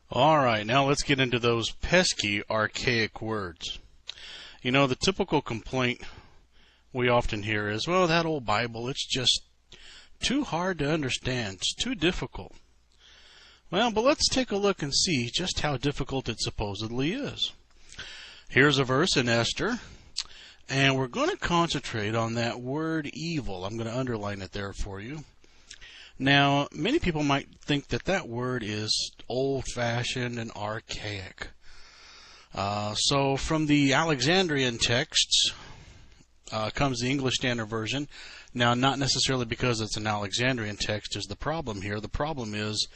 All right, now let's get into those pesky, archaic words. You know, the typical complaint we often hear is, well, that old Bible, it's just too hard to understand. It's too difficult. Well, but let's take a look and see just how difficult it supposedly is. Here's a verse in Esther, and we're going to concentrate on that word evil. I'm going to underline it there for you. Now, many people might think that that word is old-fashioned and archaic. So from the Alexandrian texts comes the English Standard Version. Now, not necessarily because it's an Alexandrian text is the problem here. The problem is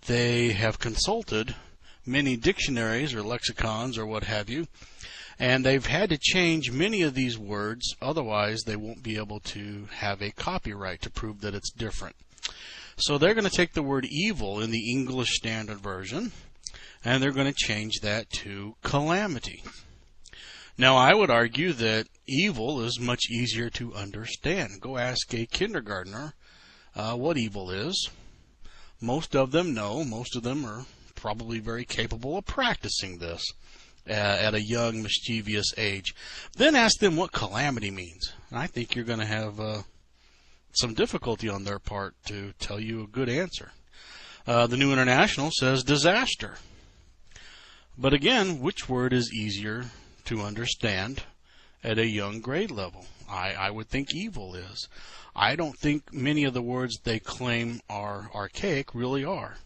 they have consulted many dictionaries or lexicons or what have you, and they've had to change many of these words. Otherwise, they won't be able to have a copyright to prove that it's different. So they're going to take the word evil in the English Standard Version, and they're going to change that to calamity. Now, I would argue that evil is much easier to understand. Go ask a kindergartner what evil is. Most of them know. Most of them are probably very capable of practicing this at a young, mischievous age. Then ask them what calamity means. And I think you're going to have some difficulty on their part to tell you a good answer. The New International says disaster. But again, which word is easier to understand at a young grade level? I would think evil is. I don't think many of the words they claim are archaic really are.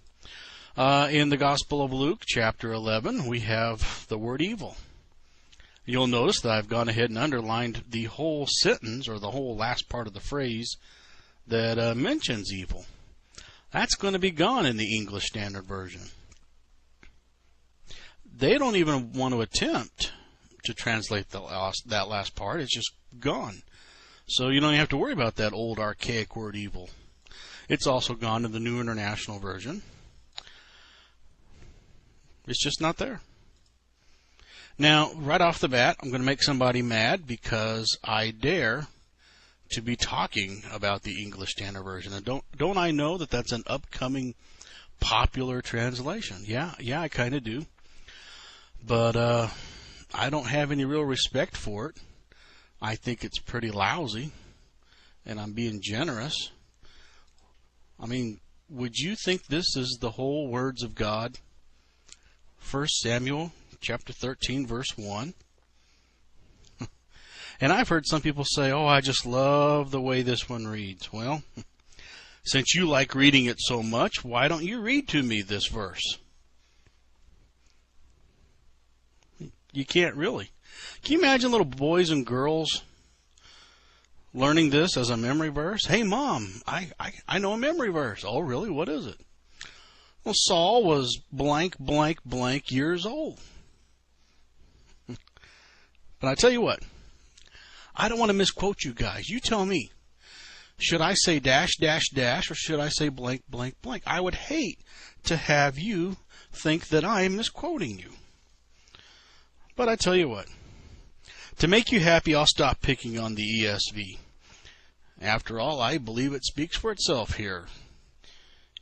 In the Gospel of Luke, chapter 11, we have the word evil. You'll notice that I've gone ahead and underlined the whole sentence or the whole last part of the phrase that mentions evil. That's going to be gone in the English Standard Version. They don't even want to attempt to translate that last part. It's just gone. So you don't even have to worry about that old archaic word evil. It's also gone in the New International Version. It's just not there. Now, right off the bat, I'm going to make somebody mad because I dare to be talking about the English Standard Version. And don't I know that that's an upcoming popular translation? Yeah, I kind of do. But I don't have any real respect for it. I think it's pretty lousy, and I'm being generous. I mean, would you think this is the whole words of God? 1 Samuel chapter 13, verse 1. And I've heard some people say, oh, I just love the way this one reads. Well, since you like reading it so much, why don't you read to me this verse? You can't really. Can you imagine little boys and girls learning this as a memory verse? Hey, Mom, I know a memory verse. Oh, really? What is it? Well, Saul was blank, blank, blank years old. But I tell you what, I don't want to misquote you guys. You tell me. Should I say dash, dash, dash, or should I say blank, blank, blank? I would hate to have you think that I'm misquoting you. But I tell you what, to make you happy, I'll stop picking on the ESV. After all, I believe it speaks for itself here,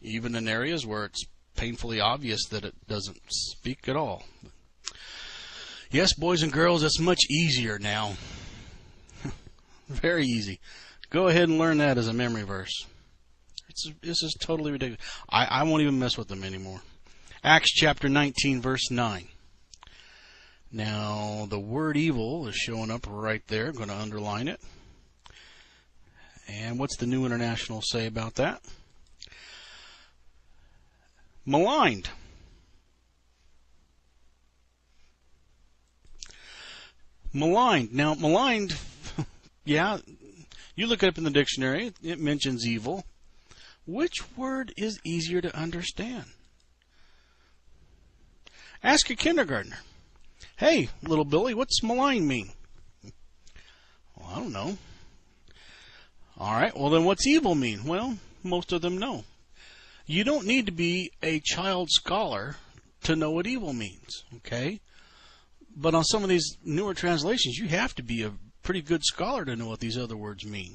even in areas where it's painfully obvious that it doesn't speak at all. Yes, boys and girls, it's much easier now. Very easy. Go ahead and learn that as a memory verse. This is totally ridiculous. I won't even mess with them anymore. Acts chapter 19, verse 9. Now, the word evil is showing up right there. I'm going to underline it. And what's the New International say about that? Maligned. Maligned. Now, maligned, yeah, you look it up in the dictionary. It mentions evil. Which word is easier to understand? Ask a kindergartner. Hey, little Billy, what's malign mean? Well, I don't know. All right, well then what's evil mean? Well, most of them know. You don't need to be a child scholar to know what evil means, okay? But on some of these newer translations, you have to be a pretty good scholar to know what these other words mean.